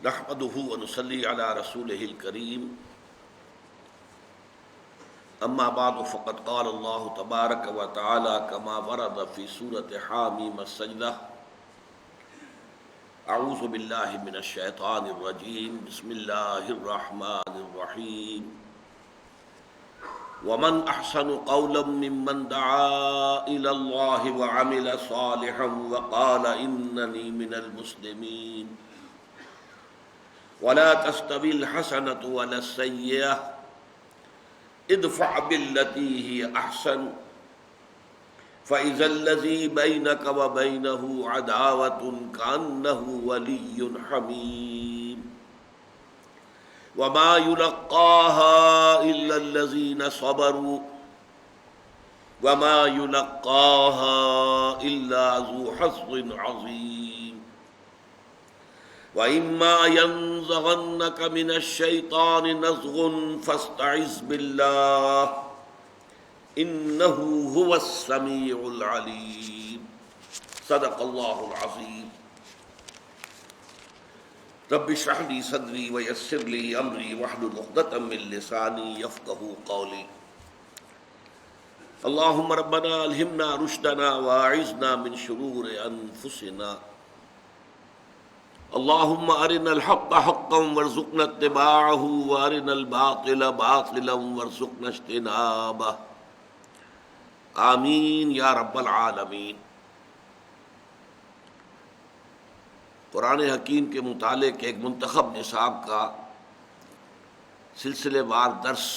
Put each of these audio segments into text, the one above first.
نحمده ونصلي على رسوله الكريم اما بعد فقد قال الله تبارك وتعالى كما ورد في سورة حاميم السجدة اعوذ بالله من الشيطان الرجيم بسم الله الرحمن الرحيم ومن احسن قولا ممن دعا الى الله وعمل صالحا وقال انني من المسلمين ولا تستوي الحسنة ولا السيئة ادفع بالتي هي احسن فاذا الذي بينك وبينه عداوة كأنه ولي حميم وما يلقاها إلا الذين صبروا وما يلقاها إلا ذو حظ عظيم وإما ينزغنك من الشيطان نزغ فاستعذ بالله إنه هو السميع العليم صدق الله العظيم رب اشرح لي صدري ويسر لي امري واحلل عقدة من لساني يفقهوا قولي اللهم ربنا الهمنا رشدنا واعذنا من شرور انفسنا اللهم ارنا الحق حقا وارزقنا اتباعه وارنا الباطل باطلا وارزقنا اجتنابه آمین یا رب العالمین۔ قرآن حکیم کے مطالعے کے ایک منتخب نصاب کا سلسلے وار درس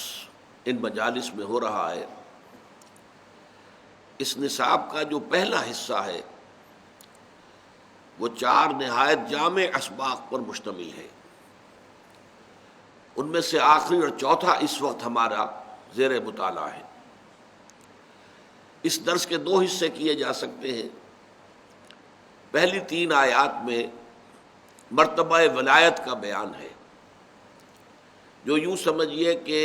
ان مجالس میں ہو رہا ہے۔ اس نصاب کا جو پہلا حصہ ہے وہ 4 نہایت جامع اسباق پر مشتمل ہے۔ ان میں سے آخری اور چوتھا اس وقت ہمارا زیر مطالعہ ہے۔ اس درس کے 2 حصے کیے جا سکتے ہیں۔ پہلی 3 آیات میں مرتبہ ولایت کا بیان ہے، جو یوں سمجھیے کہ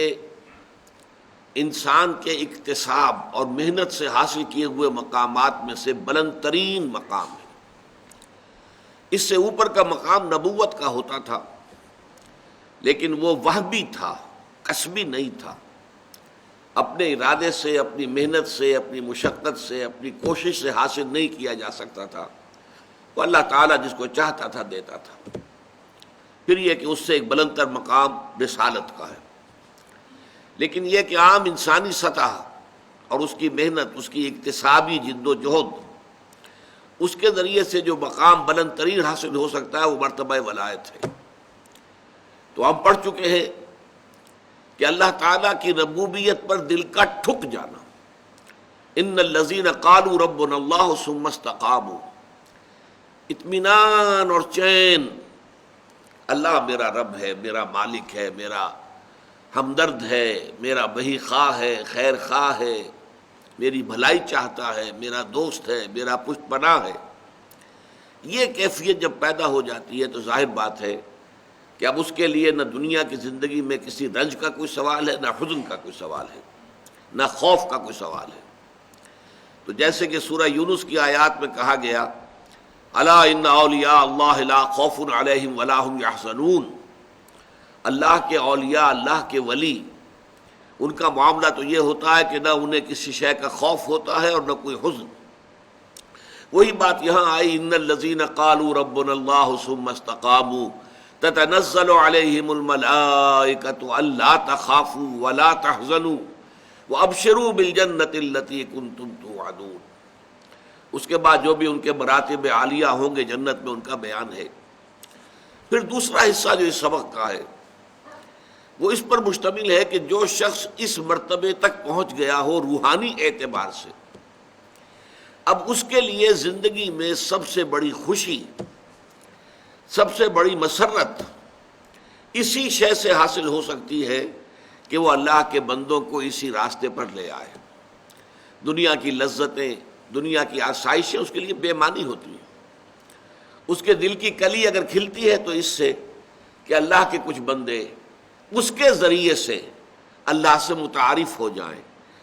انسان کے اکتساب اور محنت سے حاصل کیے ہوئے مقامات میں سے بلند ترین مقام ہے۔ اس سے اوپر کا مقام نبوت کا ہوتا تھا، لیکن وہ وہبی تھا، کسبی نہیں تھا۔ اپنے ارادے سے، اپنی محنت سے، اپنی مشقت سے، اپنی کوشش سے حاصل نہیں کیا جا سکتا تھا۔ وہ اللہ تعالیٰ جس کو چاہتا تھا دیتا تھا۔ پھر یہ کہ اس سے ایک بلند تر مقام رسالت کا ہے، لیکن یہ کہ عام انسانی سطح اور اس کی محنت، اس کی اکتسابی جد و جہد، اس کے ذریعے سے جو مقام بلند ترین حاصل ہو سکتا ہے وہ مرتبہ ولایت ہے۔ تو ہم پڑھ چکے ہیں کہ اللہ تعالیٰ کی ربوبیت پر دل کا ٹھک جانا، ان الذین قالوا ربنا اللہ ثم استقاموا، اطمینان اور چین، اللہ میرا رب ہے، میرا مالک ہے، میرا ہمدرد ہے، میرا بہی خواہ ہے، خیر خواہ ہے، میری بھلائی چاہتا ہے، میرا دوست ہے، میرا پشت پناہ ہے۔ یہ کیفیت جب پیدا ہو جاتی ہے تو ظاہر بات ہے کہ اب اس کے لیے نہ دنیا کی زندگی میں کسی رنج کا کوئی سوال ہے، نہ حزن کا کوئی سوال ہے، نہ خوف کا کوئی سوال ہے۔ تو جیسے کہ سورہ یونس کی آیات میں کہا گیا، الا ان اولیاء اللہ لا خوف علیہم ولا هم یحزنون، اللہ کے اولیاء، اللہ کے ولی، ان کا معاملہ تو یہ ہوتا ہے کہ نہ انہیں کسی شے کا خوف ہوتا ہے اور نہ کوئی حزن۔ وہی بات یہاں آئی، ان الذین قالوا ربنا اللہ ثم استقاموا تتنزل علیہم الملائکۃ الا تخافوا ولا تحزنوا وابشروا بالجنۃ التی کنتم توعدون۔ اس کے بعد جو بھی ان کے مراتب عالیہ ہوں گے جنت میں، ان کا بیان ہے۔ پھر دوسرا حصہ جو اس سبق کا ہے وہ اس پر مشتمل ہے کہ جو شخص اس مرتبے تک پہنچ گیا ہو روحانی اعتبار سے، اب اس کے لیے زندگی میں سب سے بڑی خوشی، سب سے بڑی مسرت اسی شے سے حاصل ہو سکتی ہے کہ وہ اللہ کے بندوں کو اسی راستے پر لے آئے۔ دنیا کی لذتیں، دنیا کی آسائشیں اس کے لیے بے معنی ہوتی ہیں۔ اس کے دل کی کلی اگر کھلتی ہے تو اس سے کہ اللہ کے کچھ بندے اس کے ذریعے سے اللہ سے متعارف ہو جائیں،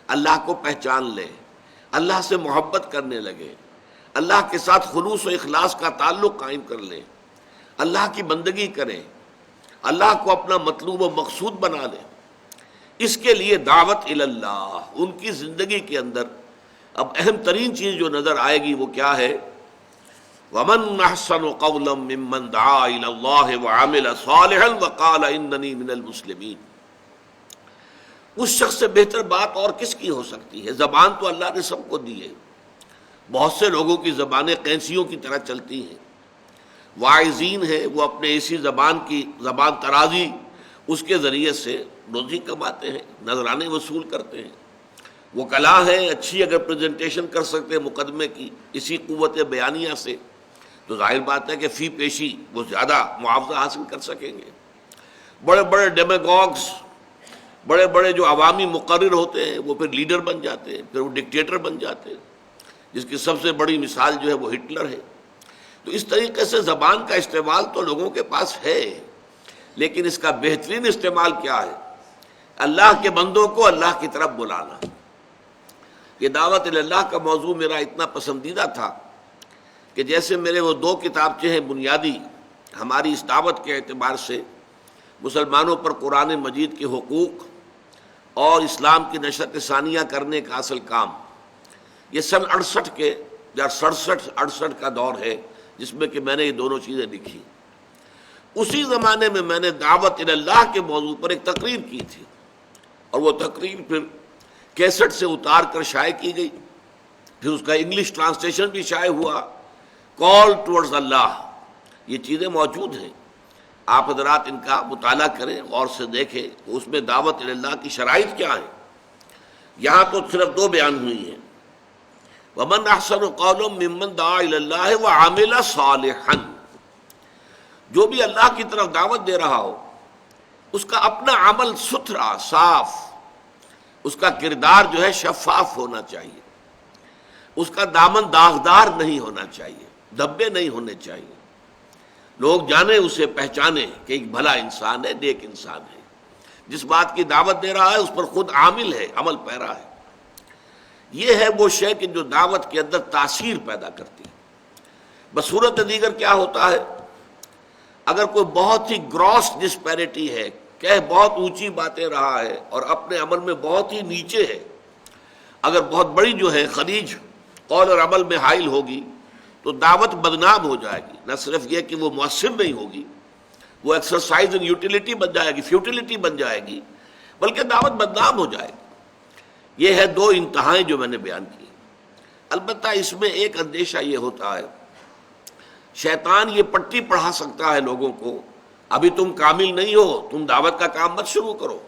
اللہ کو پہچان لیں، اللہ سے محبت کرنے لگے، اللہ کے ساتھ خلوص و اخلاص کا تعلق قائم کر لیں، اللہ کی بندگی کریں، اللہ کو اپنا مطلوب و مقصود بنا لیں، اس کے لیے دعوت اللہ ان کی زندگی کے اندر اب اہم ترین چیز جو نظر آئے گی وہ کیا ہے؟ وَمَنْ أَحْسَنُ قَوْلًا مِّمَّنْ دَعَا إِلَى اللَّهِ وَعَمِلَ صَالِحًا وَقَالَ إِنَّنِي مِنَ الْمُسْلِمِينَ۔ اس شخص سے بہتر بات اور کس کی ہو سکتی ہے؟ زبان تو اللہ نے سب کو دی ہے، بہت سے لوگوں کی زبانیں قینچیوں کی طرح چلتی ہیں، واعظین ہیں وہ اپنے اسی زبان کی زبان ترازی اس کے ذریعے سے روزی کماتے ہیں، نذرانے وصول کرتے ہیں، وہ کلا ہے اچھی اگر پریزنٹیشن کر سکتے ہیں مقدمے کی اسی قوت بیانیہ سے تو ظاہر بات ہے کہ فی پیشی وہ زیادہ معاوضہ حاصل کر سکیں گے۔ بڑے بڑے ڈیمیگوگز، بڑے بڑے جو عوامی مقرر ہوتے ہیں وہ پھر لیڈر بن جاتے ہیں، پھر وہ ڈکٹیٹر بن جاتے ہیں، جس کی سب سے بڑی مثال جو ہے وہ ہٹلر ہے۔ تو اس طریقے سے زبان کا استعمال تو لوگوں کے پاس ہے، لیکن اس کا بہترین استعمال کیا ہے؟ اللہ کے بندوں کو اللہ کی طرف بلانا۔ یہ دعوت اللہ کا موضوع میرا اتنا پسندیدہ تھا کہ جیسے میرے وہ 2 کتابچے ہیں بنیادی ہماری اس دعوت کے اعتبار سے، مسلمانوں پر قرآن مجید کے حقوق اور اسلام کی نشر ثانیہ کرنے کا اصل کام، یہ سن 68 کے یا 67-68 کا دور ہے جس میں کہ میں نے یہ دونوں چیزیں لکھی۔ اسی زمانے میں میں نے دعوت اللہ کے موضوع پر ایک تقریر کی تھی، اور وہ تقریر پھر کیسٹ سے اتار کر شائع کی گئی، پھر اس کا انگلش ٹرانسلیشن بھی شائع ہوا، کال ٹورڈز اللہ۔ یہ چیزیں موجود ہیں، آپ حضرات ان کا مطالعہ کریں، غور سے دیکھیں اس میں دعوت اللہ کی شرائط کیا ہیں۔ یہاں تو صرف 2 بیان ہوئی ہیں، وَمَنْ أَحْسَنُ قَوْلًا مِّمَّنْ دَعَا إِلَى اللَّهِ وَعَمِلَ صَالِحًا۔ جو بھی اللہ کی طرف دعوت دے رہا ہو اس کا اپنا عمل ستھرا صاف، اس کا کردار جو ہے شفاف ہونا چاہیے، اس کا دامن داغدار نہیں ہونا چاہیے، دھبے نہیں ہونے چاہیے، لوگ جانیں اسے، پہچانیں کہ ایک بھلا انسان ہے، نیک انسان ہے، جس بات کی دعوت دے رہا ہے اس پر خود عامل ہے، عمل پیرا ہے۔ یہ ہے وہ شے کہ جو دعوت کے اندر تاثیر پیدا کرتی ہے۔ بصورت دیگر کیا ہوتا ہے؟ اگر کوئی بہت ہی گراس ڈسپیرٹی ہے، کہ بہت اونچی باتیں رہا ہے اور اپنے عمل میں بہت ہی نیچے ہے، اگر بہت بڑی جو ہے خلیج قول اور عمل میں حائل ہوگی تو دعوت بدنام ہو جائے گی۔ نہ صرف یہ کہ وہ مؤثر نہیں ہوگی، وہ ایکسرسائز ان یوٹیلیٹی بن جائے گی، فیوٹیلیٹی بن جائے گی، بلکہ دعوت بدنام ہو جائے گی۔ یہ ہے 2 انتہائیں جو میں نے بیان کی۔ البتہ اس میں ایک اندیشہ یہ ہوتا ہے، شیطان یہ پٹی پڑھا سکتا ہے لوگوں کو، ابھی تم کامل نہیں ہو، تم دعوت کا کام مت شروع کرو،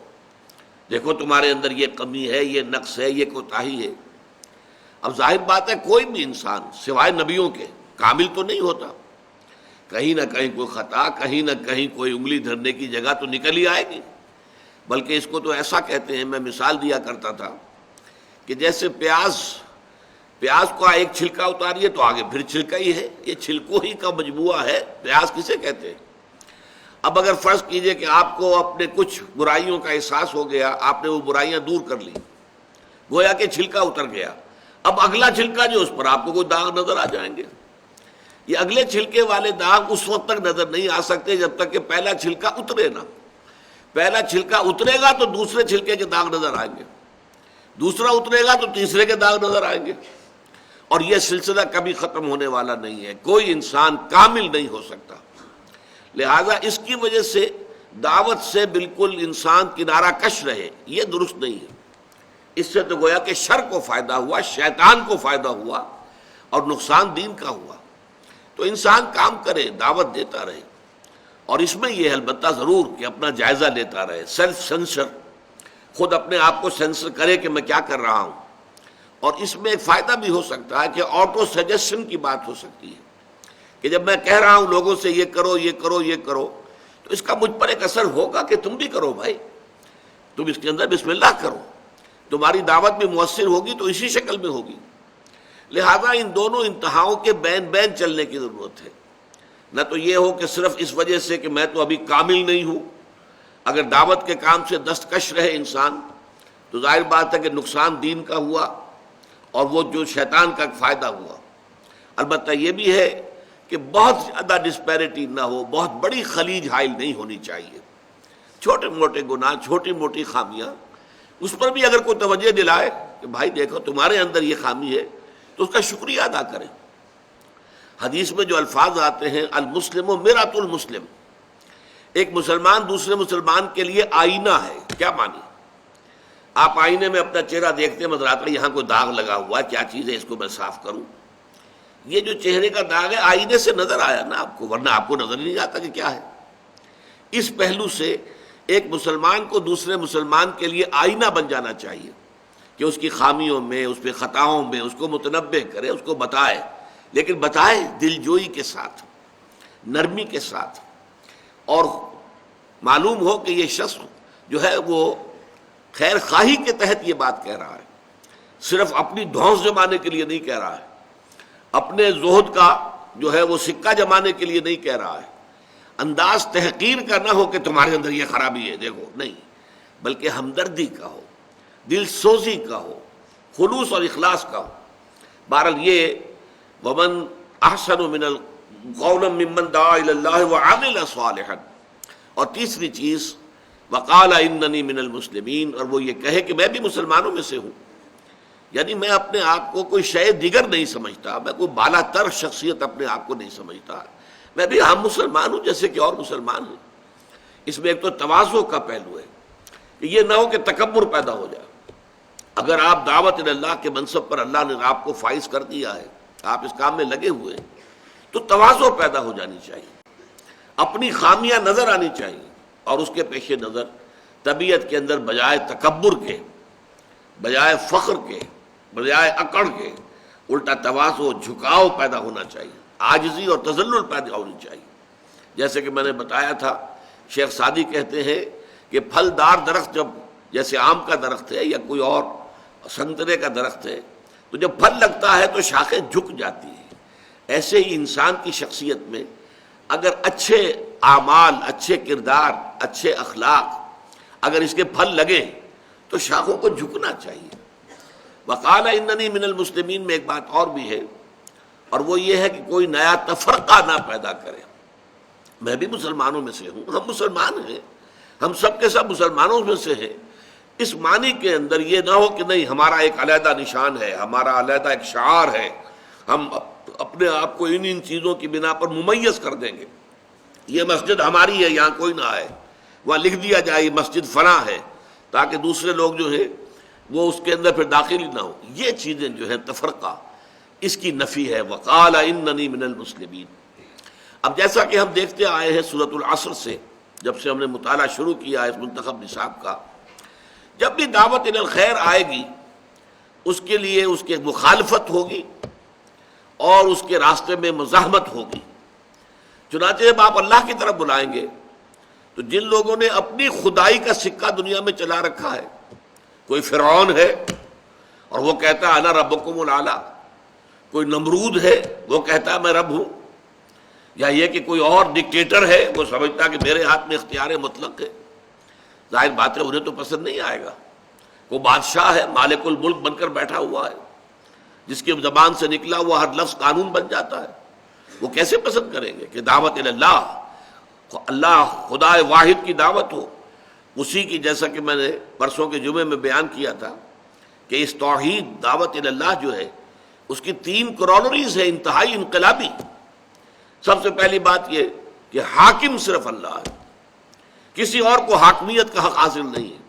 دیکھو تمہارے اندر یہ کمی ہے، یہ نقص ہے، یہ کوتاہی ہے۔ اب ظاہر بات ہے کوئی بھی انسان سوائے نبیوں کے کامل تو نہیں ہوتا، کہیں نہ کہیں کوئی خطا، کہیں نہ کہیں کوئی انگلی دھرنے کی جگہ تو نکل ہی آئے گی۔ بلکہ اس کو تو ایسا کہتے ہیں، میں مثال دیا کرتا تھا کہ جیسے پیاز کو ایک چھلکا اتاریے تو آگے پھر چھلکا ہی ہے، یہ چھلکوں ہی کا مجموعہ ہے، پیاز کسے کہتے ہیں؟ اب اگر فرض کیجئے کہ آپ کو اپنے کچھ برائیوں کا احساس ہو گیا، آپ نے وہ برائیاں دور کر لی، گویا کہ چھلکا اتر گیا، اب اگلا چھلکا جو اس پر آپ کو کوئی داغ نظر آ جائیں گے۔ یہ اگلے چھلکے والے داغ اس وقت تک نظر نہیں آ سکتے جب تک کہ پہلا چھلکا اترے نہ۔ پہلا چھلکا اترے گا تو دوسرے چھلکے کے داغ نظر آئیں گے، دوسرا اترے گا تو تیسرے کے داغ نظر آئیں گے، اور یہ سلسلہ کبھی ختم ہونے والا نہیں ہے۔ کوئی انسان کامل نہیں ہو سکتا، لہذا اس کی وجہ سے دعوت سے بالکل انسان کنارہ کش رہے، یہ درست نہیں ہے۔ اس سے تو گویا کہ شر کو فائدہ ہوا، شیطان کو فائدہ ہوا اور نقصان دین کا ہوا۔ تو انسان کام کرے، دعوت دیتا رہے، اور اس میں یہ البتہ ضرور کہ اپنا جائزہ لیتا رہے، سیلف سینسر، خود اپنے آپ کو سینسر کرے کہ میں کیا کر رہا ہوں۔ اور اس میں ایک فائدہ بھی ہو سکتا ہے کہ آٹو سجیشن کی بات ہو سکتی ہے کہ جب میں کہہ رہا ہوں لوگوں سے یہ کرو یہ کرو یہ کرو تو اس کا مجھ پر ایک اثر ہوگا کہ تم بھی کرو بھائی، تم اس کے اندر بسم اللہ کرو، تمہاری دعوت بھی مؤثر ہوگی تو اسی شکل میں ہوگی۔ لہذا ان دونوں انتہاؤں کے بین بین چلنے کی ضرورت ہے، نہ تو یہ ہو کہ صرف اس وجہ سے کہ میں تو ابھی کامل نہیں ہوں، اگر دعوت کے کام سے دستکش رہے انسان تو ظاہر بات ہے کہ نقصان دین کا ہوا اور وہ جو شیطان کا فائدہ ہوا۔ البتہ یہ بھی ہے کہ بہت زیادہ ڈسپیرٹی نہ ہو، بہت بڑی خلیج حائل نہیں ہونی چاہیے. چھوٹے موٹے گناہ، چھوٹی موٹی خامیاں، اس پر بھی اگر کوئی توجہ دلائے کہ بھائی دیکھو تمہارے اندر یہ خامی ہے تو اس کا شکریہ ادا کریں. حدیث میں جو الفاظ آتے ہیں المسلم مرآۃ المسلم، ایک مسلمان دوسرے مسلمان کے لیے آئینہ ہے. کیا معنی؟ آپ آئینے میں اپنا چہرہ دیکھتے ہیں، نظر آتا ہے یہاں کوئی داغ لگا ہوا ہے، کیا چیز ہے، اس کو میں صاف کروں. یہ جو چہرے کا داغ ہے آئینے سے نظر آیا نا آپ کو، ورنہ آپ کو نظر نہیں آتا کہ کیا ہے. اس پہلو سے ایک مسلمان کو دوسرے مسلمان کے لیے آئینہ بن جانا چاہیے کہ اس کی خامیوں میں، اس پہ خطاؤں میں اس کو متنبہ کرے، اس کو بتائے، لیکن بتائے دل جوئی کے ساتھ، نرمی کے ساتھ، اور معلوم ہو کہ یہ شخص جو ہے وہ خیر خواہی کے تحت یہ بات کہہ رہا ہے، صرف اپنی دھونس جمانے کے لیے نہیں کہہ رہا ہے، اپنے زہد کا جو ہے وہ سکہ جمانے کے لیے نہیں کہہ رہا ہے، انداز تحقیر کا نہ ہو کہ تمہارے اندر یہ خرابی ہے دیکھو، نہیں، بلکہ ہمدردی کا ہو، دل سوزی کا ہو، خلوص اور اخلاص کا ہو. بہرحال یہ ومن احسن من قولا ممن دعا الی اللہ وعمل صالحا. اور تیسری چیز وقال اننی من المسلمین، اور وہ یہ کہے کہ میں بھی مسلمانوں میں سے ہوں. یعنی میں اپنے آپ کو کوئی شے دیگر نہیں سمجھتا، میں کوئی بالا تر شخصیت اپنے آپ کو نہیں سمجھتا، میں بھی عام مسلمان ہوں جیسے کہ اور مسلمان ہیں. اس میں ایک تو تواضع کا پہلو ہے کہ یہ نہ ہو کہ تکبر پیدا ہو جائے. اگر آپ دعوت اللہ کے منصب پر اللہ نے آپ کو فائز کر دیا ہے، آپ اس کام میں لگے ہوئے ہیں، تو تواضع پیدا ہو جانی چاہیے، اپنی خامیاں نظر آنی چاہیے، اور اس کے پیش نظر طبیعت کے اندر بجائے تکبر کے، بجائے فخر کے، بجائے اکڑ کے، الٹا تواضع، جھکاؤ پیدا ہونا چاہیے، عاجزی اور تذلل پیدا ہونی چاہیے. جیسے کہ میں نے بتایا تھا، شیخ سعدی کہتے ہیں کہ پھلدار درخت جب جیسے آم کا درخت ہے یا کوئی اور سنترے کا درخت ہے، تو جب پھل لگتا ہے تو شاخیں جھک جاتی ہیں. ایسے ہی انسان کی شخصیت میں اگر اچھے اعمال، اچھے کردار، اچھے اخلاق اگر اس کے پھل لگے تو شاخوں کو جھکنا چاہیے. وقال اننی من المسلمین میں ایک بات اور بھی ہے، اور وہ یہ ہے کہ کوئی نیا تفرقہ نہ پیدا کرے. میں بھی مسلمانوں میں سے ہوں، ہم مسلمان ہیں، ہم سب کے سب مسلمانوں میں سے ہیں. اس معنی کے اندر یہ نہ ہو کہ نہیں ہمارا ایک علیحدہ نشان ہے، ہمارا علیحدہ ایک شعار ہے، ہم اپنے آپ کو ان چیزوں کی بنا پر ممیز کر دیں گے. یہ مسجد ہماری ہے، یہاں کوئی نہ آئے، وہاں لکھ دیا جائے یہ مسجد فلاں ہے، تاکہ دوسرے لوگ جو ہیں وہ اس کے اندر پھر داخل نہ ہو. یہ چیزیں جو ہیں تفرقہ، اس کی نفی ہے. وقال اننی من المسلمین. اب جیسا کہ ہم دیکھتے آئے ہیں سورۃ العصر سے، جب سے ہم نے مطالعہ شروع کیا اس منتخب نصاب کا، جب بھی دعوت الی الخیر آئے گی اس کے لیے اس کے مخالفت ہوگی اور اس کے راستے میں مزاحمت ہوگی. چنانچہ جب آپ اللہ کی طرف بلائیں گے تو جن لوگوں نے اپنی خدائی کا سکہ دنیا میں چلا رکھا ہے، کوئی فرعون ہے اور وہ کہتا ہے انا ربکم الاعلی، کوئی نمرود ہے وہ کہتا ہے میں رب ہوں، یا یہ کہ کوئی اور ڈکٹیٹر ہے وہ سمجھتا ہے کہ میرے ہاتھ میں اختیار مطلق ہے، ظاہر بات ہے انہیں تو پسند نہیں آئے گا. وہ بادشاہ ہے، مالک الملک بن کر بیٹھا ہوا ہے، جس کی زبان سے نکلا ہوا ہر لفظ قانون بن جاتا ہے. وہ کیسے پسند کریں گے کہ دعوت اللہ، اللہ خدا واحد کی دعوت ہو. اسی کی جیسا کہ میں نے پرسوں کے جمعے میں بیان کیا تھا کہ اس توحید دعوت اللہ جو ہے اس کی 3 کرونریز ہے انتہائی انقلابی. سب سے پہلی بات یہ کہ حاکم صرف اللہ ہے، کسی اور کو حاکمیت کا حق حاصل نہیں ہے.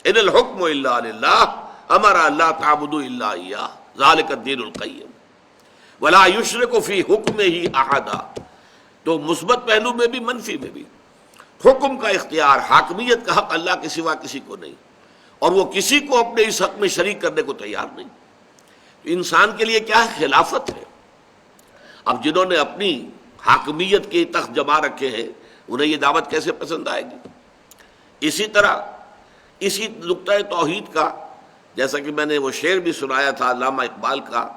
ان الحکم الا للہ امر اللہ تعبدوا الا ایاہ ذالک الدین القیم ولا یشرک فی حکمہ احدا. تو مثبت پہلو میں بھی منفی میں بھی حکم کا اختیار، حاکمیت کا حق اللہ کے سوا کسی کو نہیں، اور وہ کسی کو اپنے اس حق میں شریک کرنے کو تیار نہیں. انسان کے لیے کیا ہے؟ خلافت ہے. اب جنہوں نے اپنی حاکمیت کے تخت جما رکھے ہیں انہیں یہ دعوت کیسے پسند آئے گی؟ اسی طرح اسی نقطۂ توحید کا، جیسا کہ میں نے وہ شعر بھی سنایا تھا علامہ اقبال کا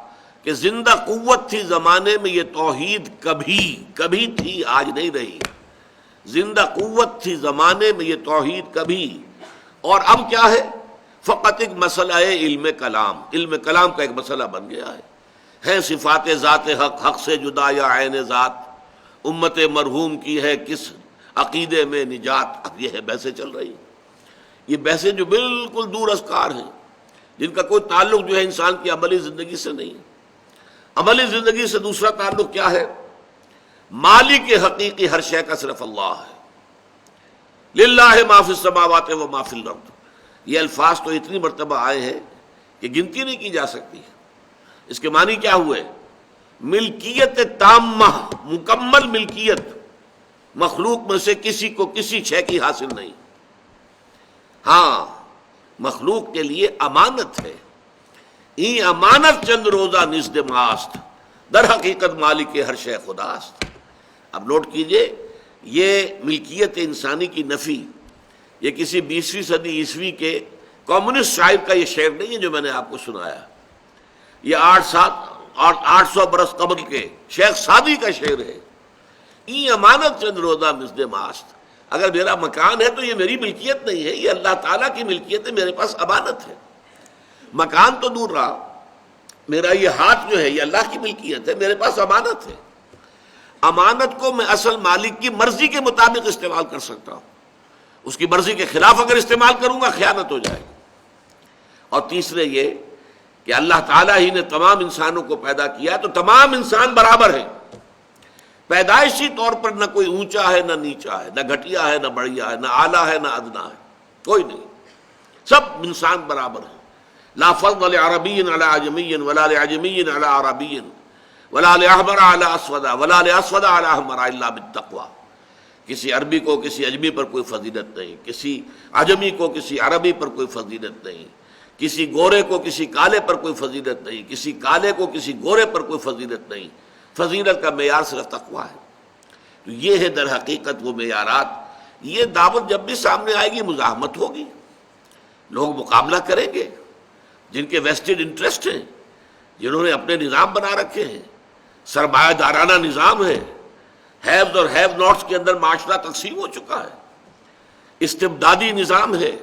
کہ زندہ قوت تھی زمانے میں یہ توحید کبھی تھی آج نہیں رہی. زندہ قوت تھی زمانے میں یہ توحید کبھی، اور اب کیا ہے؟ فقط ایک مسئلہ ہے علم کلام کا ایک مسئلہ بن گیا ہے. ہیں صفات ذات حق، حق سے جدا یا عین ذات، امت مرحوم کی ہے کس عقیدے میں نجات. اب یہ ہے بحثیں چل رہی ہیں، یہ بحثیں جو بالکل دور ازکار ہیں، جن کا کوئی تعلق جو ہے انسان کی عملی زندگی سے نہیں ہے. عملی زندگی سے دوسرا تعلق کیا ہے؟ مالک حقیقی ہر شے کا صرف اللہ ہے. للہ ما فی السماوات و ما فی الارض. یہ الفاظ تو اتنی مرتبہ آئے ہیں کہ گنتی نہیں کی جا سکتی. اس کے معنی کیا ہوئے؟ ملکیت تامہ، مکمل ملکیت، مخلوق میں سے کسی کو کسی شے کی حاصل نہیں. ہاں مخلوق کے لیے امانت ہے. این امانت چند روزہ نزد ماست، در حقیقت مالک ہر شے خداست. اب نوٹ کیجئے، یہ ملکیت انسانی کی نفی یہ کسی 20ویں صدی عیسوی کے کمیونسٹ شاعر کا یہ شعر نہیں ہے جو میں نے آپ کو سنایا. یہ 800 برس قبل کے شیخ سعدی کا شعر ہے. این امانت چند روزہ نزد ماست. اگر میرا مکان ہے تو یہ میری ملکیت نہیں ہے، یہ اللہ تعالیٰ کی ملکیت ہے، میرے پاس امانت ہے. مکان تو دور رہا، میرا یہ ہاتھ جو ہے یہ اللہ کی ملکیت ہے، میرے پاس امانت ہے. امانت کو میں اصل مالک کی مرضی کے مطابق استعمال کر سکتا ہوں. اس کی مرضی کے خلاف اگر استعمال کروں گا خیانت ہو جائے گی. اور تیسرے یہ کہ اللہ تعالیٰ ہی نے تمام انسانوں کو پیدا کیا تو تمام انسان برابر ہیں. پیدائشی طور پر نہ کوئی اونچا ہے نہ نیچا ہے، نہ گھٹیا ہے نہ بڑھیا ہے، نہ اعلیٰ ہے نہ ادنا ہے، کوئی نہیں. سب انسان برابر ہیں. لا فضل لعربی علی عجمی ولا لعجمی علی عربی ولا لأحمر علی اسود ولا لأسود علی احمر الا بالتقوی. کسی عربی کو کسی اجمی پر کوئی فضیلت نہیں، کسی عجمی کو کسی عربی پر کوئی فضیلت نہیں، کسی گورے کو کسی کالے پر کوئی فضیلت نہیں، کسی کالے کو کسی گورے پر کوئی فضیلت نہیں. فضیلت کا معیار صرف تقویٰ ہے. تو یہ ہے در حقیقت وہ معیارات. یہ دعوت جب بھی سامنے آئے گی مزاحمت ہوگی، لوگ مقابلہ کریں گے. جن کے ویسٹڈ انٹرسٹ ہیں، جنہوں نے اپنے نظام بنا رکھے ہیں، سرمایہ دارانہ نظام ہے، ہیوز اور ہیو ناٹس کے اندر معاشرہ تقسیم ہو چکا ہے، استبدادی نظام ہے،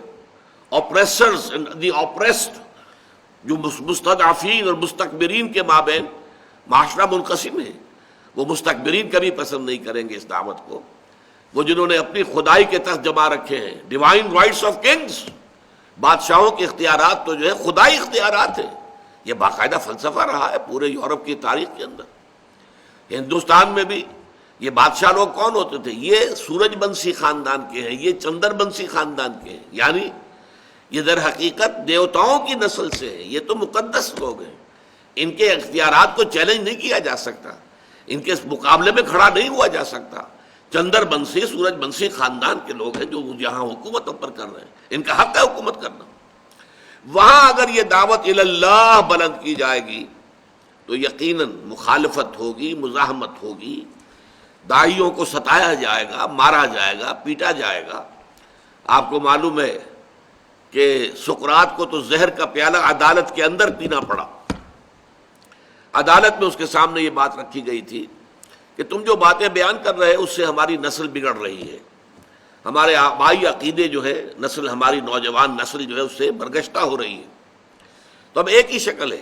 اوپریسرز دی اوپریسڈ، جو مستضعفین اور مستکبرین کے مابین معاشرہ منقسم ہے. وہ مستکبرین کبھی پسند نہیں کریں گے اس دعوت کو. وہ جنہوں نے اپنی خدائی کے تحت جما رکھے ہیں، ڈیوائن رائٹس آف کنگز، بادشاہوں کے اختیارات تو جو ہے خدائی اختیارات ہیں. یہ باقاعدہ فلسفہ رہا ہے پورے یورپ کی تاریخ کے اندر. ہندوستان میں بھی یہ بادشاہ لوگ کون ہوتے تھے؟ یہ سورج بنسی خاندان کے ہیں، یہ چندر بنسی خاندان کے ہیں. یعنی یہ در حقیقت دیوتاؤں کی نسل سے ہے. یہ تو مقدس لوگ ہیں. ان کے اختیارات کو چیلنج نہیں کیا جا سکتا، ان کے مقابلے میں کھڑا نہیں ہوا جا سکتا. چندر بنسی سورج بنسی خاندان کے لوگ ہیں جو یہاں حکومت پر کر رہے ہیں. ان کا حق ہے حکومت کرنا. وہاں اگر یہ دعوت اللہ بلند کی جائے گی تو یقیناً مخالفت ہوگی، مزاحمت ہوگی، داعیوں کو ستایا جائے گا، مارا جائے گا، پیٹا جائے گا. آپ کو معلوم ہے کہ سقراط کو تو زہر کا پیالہ عدالت کے اندر پینا پڑا. عدالت میں اس کے سامنے یہ بات رکھی گئی تھی کہ تم جو باتیں بیان کر رہے اس سے ہماری نسل بگڑ رہی ہے، ہمارے آبائی عقیدے جو ہے، نسل ہماری نوجوان نسل جو ہے اس سے برگشتہ ہو رہی ہے. تو اب ایک ہی شکل ہے،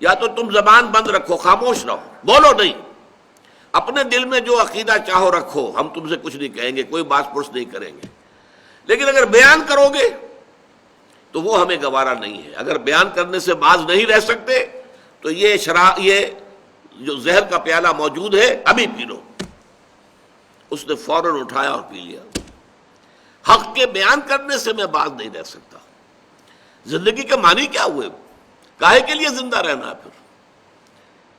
یا تو تم زبان بند رکھو، خاموش رہو، بولو نہیں، اپنے دل میں جو عقیدہ چاہو رکھو، ہم تم سے کچھ نہیں کہیں گے، کوئی باس پرس نہیں کریں گے. لیکن اگر بیان کرو گے تو وہ ہمیں گوارا نہیں ہے. اگر بیان کرنے سے باز نہیں رہ سکتے تو یہ جو زہر کا پیالہ موجود ہے ابھی پی لو. اس نے فوراً اٹھایا اور پی لیا. حق کے بیان کرنے سے میں باز نہیں رہ سکتا. زندگی کا معنی کیا ہوئے؟ کاہے کے لیے زندہ رہنا ہے پھر؟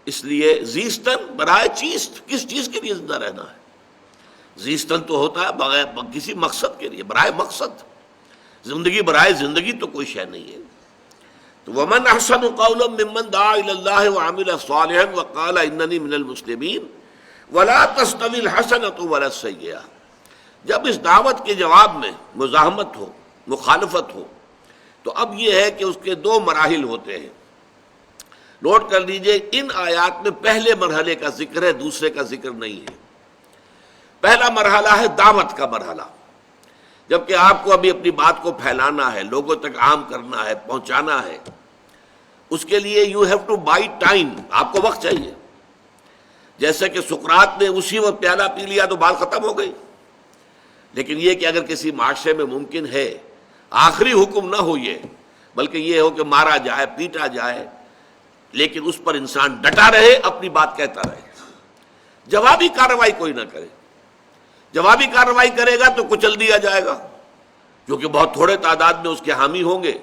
اس لیے زیستن برائے چیست، کس چیز کے لیے زندہ رہنا ہے؟ زیستن تو ہوتا ہے بغیر کسی مقصد کے لیے، برائے مقصد. زندگی برائے زندگی تو کوئی شے نہیں ہے. تو ومن احسن قولا ممن دعا الى الله وعمل صالحا وقال انني من المسلمين ولا تستوي الحسنة ولا السيئة. جب اس دعوت کے جواب میں مزاحمت ہو، مخالفت ہو، تو اب یہ ہے کہ اس کے دو مراحل ہوتے ہیں. نوٹ کر لیجئے، ان آیات میں پہلے مرحلے کا ذکر ہے، دوسرے کا ذکر نہیں ہے. پہلا مرحلہ ہے دعوت کا مرحلہ، جبکہ آپ کو ابھی اپنی بات کو پھیلانا ہے، لوگوں تک عام کرنا ہے، پہنچانا ہے. اس کے لیے you have to buy time, آپ کو وقت چاہیے. جیسے کہ سقراط نے اسی وقت پیالہ پی لیا تو بات ختم ہو گئی. لیکن یہ کہ اگر کسی معاشرے میں ممکن ہے آخری حکم نہ ہو یہ، بلکہ یہ ہو کہ مارا جائے، پیٹا جائے، لیکن اس پر انسان ڈٹا رہے، اپنی بات کہتا رہے، جوابی کارروائی کوئی نہ کرے. جوابی کارروائی کرے گا تو کچل دیا جائے گا، کیونکہ بہت تھوڑے تعداد میں اس کے حامی ہوں گے،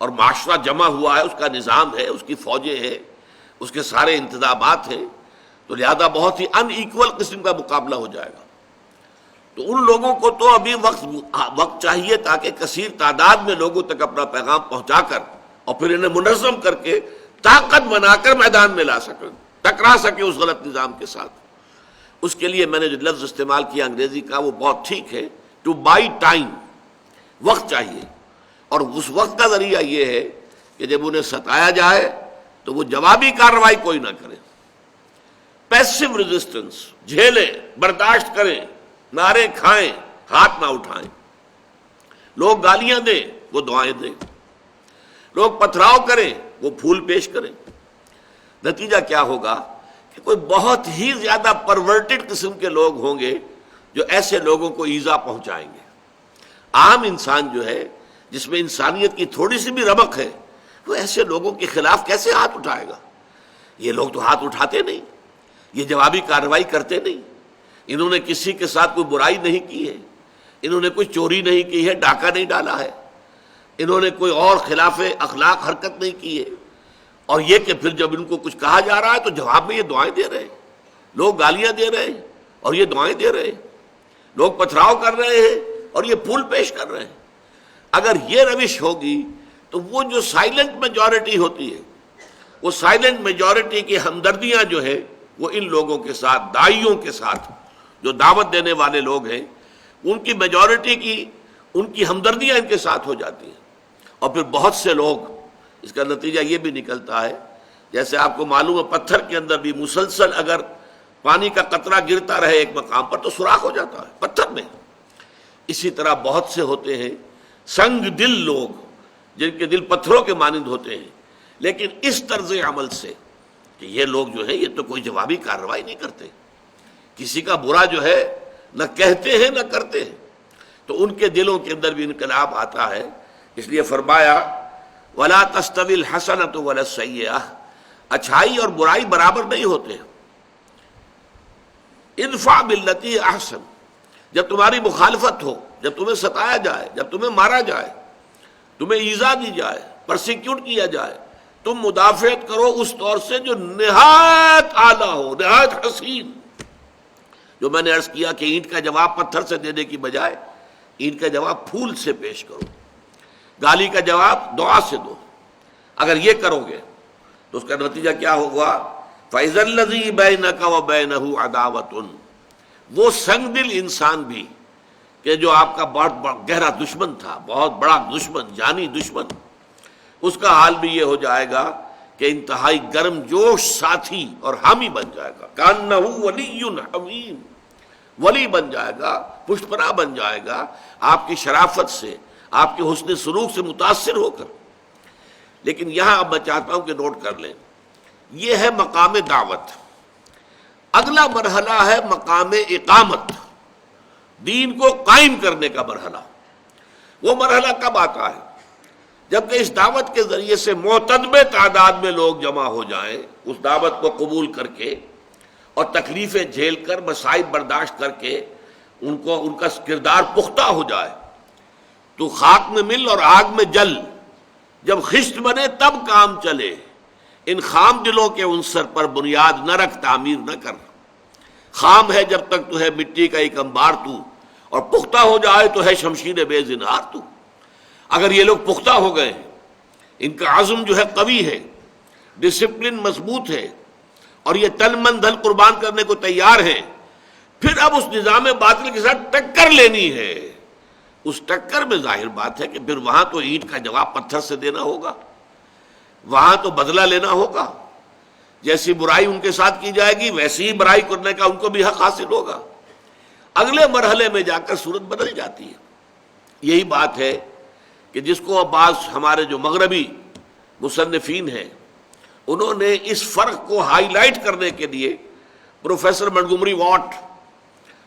اور معاشرہ جمع ہوا ہے، اس کا نظام ہے، اس کی فوجیں ہیں، اس کے سارے انتظامات ہیں، تو لہذا بہت ہی ان ایکول قسم کا مقابلہ ہو جائے گا. تو ان لوگوں کو تو ابھی وقت چاہیے تاکہ کثیر تعداد میں لوگوں تک اپنا پیغام پہنچا کر اور پھر انہیں منظم کر کے طاقت بنا کر میدان میں لا سکیں، ٹکرا سکے اس غلط نظام کے ساتھ. اس کے لیے میں نے جو لفظ استعمال کیا انگریزی کا وہ بہت ٹھیک ہے، ٹو بائی ٹائم، وقت چاہیے. اور اس وقت کا ذریعہ یہ ہے کہ جب انہیں ستایا جائے تو وہ جوابی کارروائی کوئی نہ کرے، پیسو ریزسٹنس، جھیلیں، برداشت کریں، نعرے کھائیں، ہاتھ نہ اٹھائیں. لوگ گالیاں دیں وہ دعائیں دیں، لوگ پتھراؤ کریں وہ پھول پیش کریں. نتیجہ کیا ہوگا کہ کوئی بہت ہی زیادہ پرورٹڈ قسم کے لوگ ہوں گے جو ایسے لوگوں کو ایذا پہنچائیں گے. عام انسان جو ہے جس میں انسانیت کی تھوڑی سی بھی رمق ہے وہ ایسے لوگوں کے خلاف کیسے ہاتھ اٹھائے گا؟ یہ لوگ تو ہاتھ اٹھاتے نہیں، یہ جوابی کارروائی کرتے نہیں. انہوں نے کسی کے ساتھ کوئی برائی نہیں کی ہے، انہوں نے کوئی چوری نہیں کی ہے، ڈاکہ نہیں ڈالا ہے، انہوں نے کوئی اور خلاف اخلاق حرکت نہیں کی ہے. اور یہ کہ پھر جب ان کو کچھ کہا جا رہا ہے تو جواب میں یہ دعائیں دے رہے ہیں، لوگ گالیاں دے رہے ہیں اور یہ دعائیں دے رہے ہیں، لوگ پتھراؤ کر رہے ہیں اور یہ پھول پیش کر رہے ہیں. اگر یہ روش ہوگی تو وہ جو سائلنٹ میجورٹی ہوتی ہے، وہ سائلنٹ میجورٹی کی ہمدردیاں جو ہے وہ ان لوگوں کے ساتھ، داعیوں کے ساتھ، جو دعوت دینے والے لوگ ہیں، ان کی میجورٹی کی ان کی ہمدردیاں ان کے ساتھ ہو جاتی ہیں. اور پھر بہت سے لوگ، اس کا نتیجہ یہ بھی نکلتا ہے، جیسے آپ کو معلوم ہے پتھر کے اندر بھی مسلسل اگر پانی کا قطرہ گرتا رہے ایک مقام پر تو سوراخ ہو جاتا ہے پتھر میں. اسی طرح بہت سے ہوتے ہیں سنگ دل لوگ جن کے دل پتھروں کے مانند ہوتے ہیں، لیکن اس طرز عمل سے کہ یہ لوگ جو ہیں یہ تو کوئی جوابی کارروائی نہیں کرتے، کسی کا برا جو ہے نہ کہتے ہیں نہ کرتے ہیں، تو ان کے دلوں کے اندر بھی انقلاب آتا ہے. اس لیے فرمایا وَلَا تَسْتَوِي الْحَسَنَةُ وَلَا السَّيِّئَةُ، اچھائی اور برائی برابر نہیں ہوتے. ادفع باللتی احسن، جب تمہاری مخالفت ہو، جب تمہیں ستایا جائے، جب تمہیں مارا جائے، تمہیں ایذا دی جائے، پرسیکیوٹ کیا جائے، تم مدافعت کرو اس طور سے جو نہایت اعلیٰ ہو، نہایت حسین. جو میں نے عرض کیا کہ اینٹ کا جواب پتھر سے دینے کی بجائے اینٹ کا جواب پھول سے پیش کرو، گالی کا جواب دعا سے دو. اگر یہ کرو گے تو اس کا نتیجہ کیا ہوگا؟ فَإِذَا الَّذِي بَيْنَكَ وَبَيْنَهُ عَدَاوَةٌ، وہ سنگ دل انسان بھی کہ جو آپ کا بہت گہرا دشمن تھا، بہت بڑا دشمن، جانی دشمن، اس کا حال بھی یہ ہو جائے گا کہ انتہائی گرم جوش ساتھی اور حامی بن جائے گا. كَأَنَّهُ وَلِيٌّ حَمِيمٌ، ولی بن جائے گا، پشت پناہ بن جائے گا آپ کی شرافت سے، آپ کے حسن سلوک سے متاثر ہو کر. لیکن یہاں اب میں چاہتا ہوں کہ نوٹ کر لیں، یہ ہے مقام دعوت. اگلا مرحلہ ہے مقام اقامت، دین کو قائم کرنے کا مرحلہ. وہ مرحلہ کب آتا ہے؟ جبکہ اس دعوت کے ذریعے سے معتدب تعداد میں لوگ جمع ہو جائیں، اس دعوت کو قبول کر کے اور تکلیفیں جھیل کر، مصائب برداشت کر کے ان کا کردار پختہ ہو جائے. تو خاک میں مل اور آگ میں جل، جب خشت بنے تب کام چلے. ان خام دلوں کے عنصر پر بنیاد نہ رکھ، تعمیر نہ کر. خام ہے جب تک تو ہے مٹی کا ایک انبار تو، اور پختہ ہو جائے تو ہے شمشیر بے زنہار تو. اگر یہ لوگ پختہ ہو گئے، ان کا عزم جو ہے قوی ہے، ڈسپلن مضبوط ہے، اور یہ تن من دھن قربان کرنے کو تیار ہیں، پھر اب اس نظام باطل کے ساتھ ٹکر لینی ہے. اس ٹکر میں ظاہر بات ہے کہ پھر وہاں تو اینٹ کا جواب پتھر سے دینا ہوگا، وہاں تو بدلہ لینا ہوگا. جیسی برائی ان کے ساتھ کی جائے گی ویسی ہی برائی کرنے کا ان کو بھی حق حاصل ہوگا. اگلے مرحلے میں جا کر صورت بدل جاتی ہے. یہی بات ہے کہ جس کو بعض ہمارے جو مغربی مصنفین ہیں انہوں نے اس فرق کو ہائی لائٹ کرنے کے لیے پروفیسر منٹگومری واٹ،